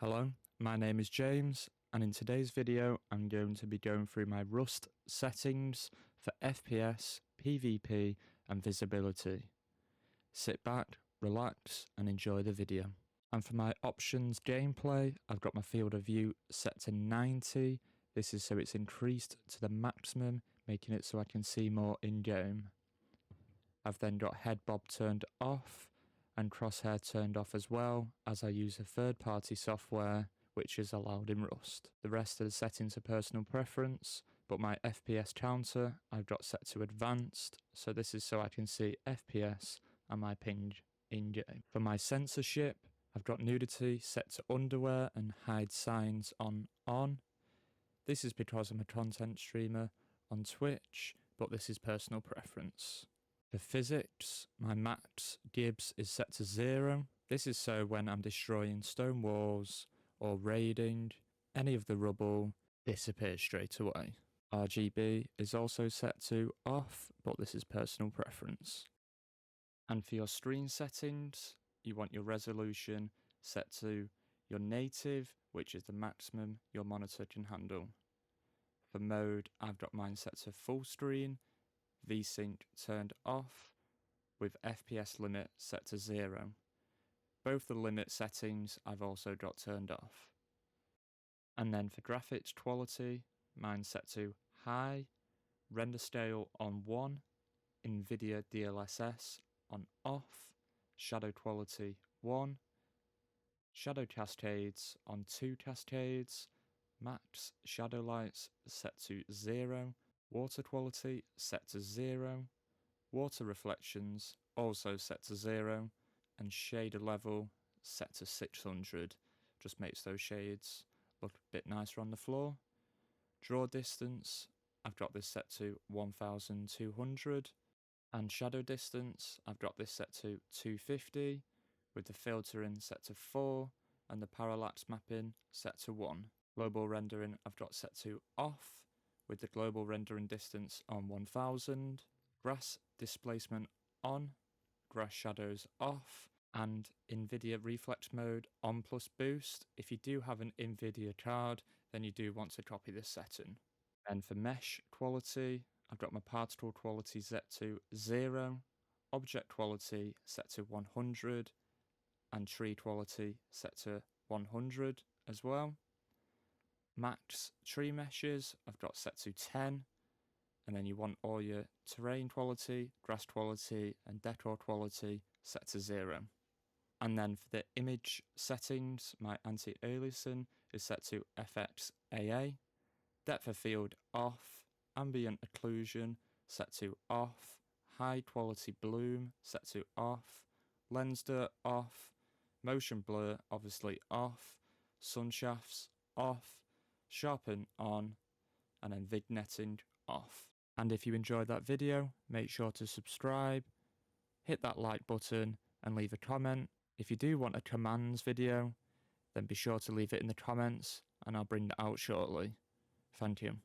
Hello, my name is James, and in today's video I'm going to be going through my Rust settings for FPS, PvP and visibility. Sit back, relax and enjoy the video. And for my options gameplay, I've got my field of view set to 90. This is so it's increased to the maximum, making it so I can see more in game. I've then got head bob turned off and crosshair turned off as well, as I use a third-party software which is allowed in Rust. The rest of the settings are personal preference, but my FPS counter I've got set to advanced, so this is so I can see FPS and my ping in-game. For my censorship, I've got nudity set to underwear and hide signs on. This is because I'm a content streamer on Twitch, but this is personal preference. For physics, my max Gibbs is set to 0. This is so when I'm destroying stone walls or raiding, any of the rubble disappears straight away. RGB is also set to off, but this is personal preference. And for your screen settings, you want your resolution set to your native, which is the maximum your monitor can handle. For mode, I've got mine set to full screen, VSync turned off, with FPS limit set to 0. Both the limit settings I've also got turned off. And then for graphics quality, mine's set to high, render scale on 1, NVIDIA DLSS on off, shadow quality 1, shadow cascades on 2 cascades, max shadow lights set to 0, water quality set to 0, water reflections also set to 0, and shader level set to 600. Just makes those shades look a bit nicer on the floor. Draw distance, I've got this set to 1200, and shadow distance, I've got this set to 250, with the filtering set to 4, and the parallax mapping set to 1. Global rendering I've got set to off, with the global rendering distance on 1000, grass displacement on, grass shadows off, and NVIDIA reflex mode on plus boost. If you do have an NVIDIA card, then you do want to copy this setting. And for mesh quality, I've got my particle quality set to 0, object quality set to 100, and tree quality set to 100 as well. Max tree meshes I've got set to 10, and then you want all your terrain quality, grass quality and decor quality set to 0. And then for the image settings, my anti-aliasing is set to FXAA, depth of field off, ambient occlusion set to off, high quality bloom set to off, lens dirt off, motion blur obviously off, sun shafts off, sharpen on, and then vignetting off. And if you enjoyed that video, make sure to subscribe, hit that like button and leave a comment. If you do want a commands video, then be sure to leave it in the comments and I'll bring that out shortly. Thank you.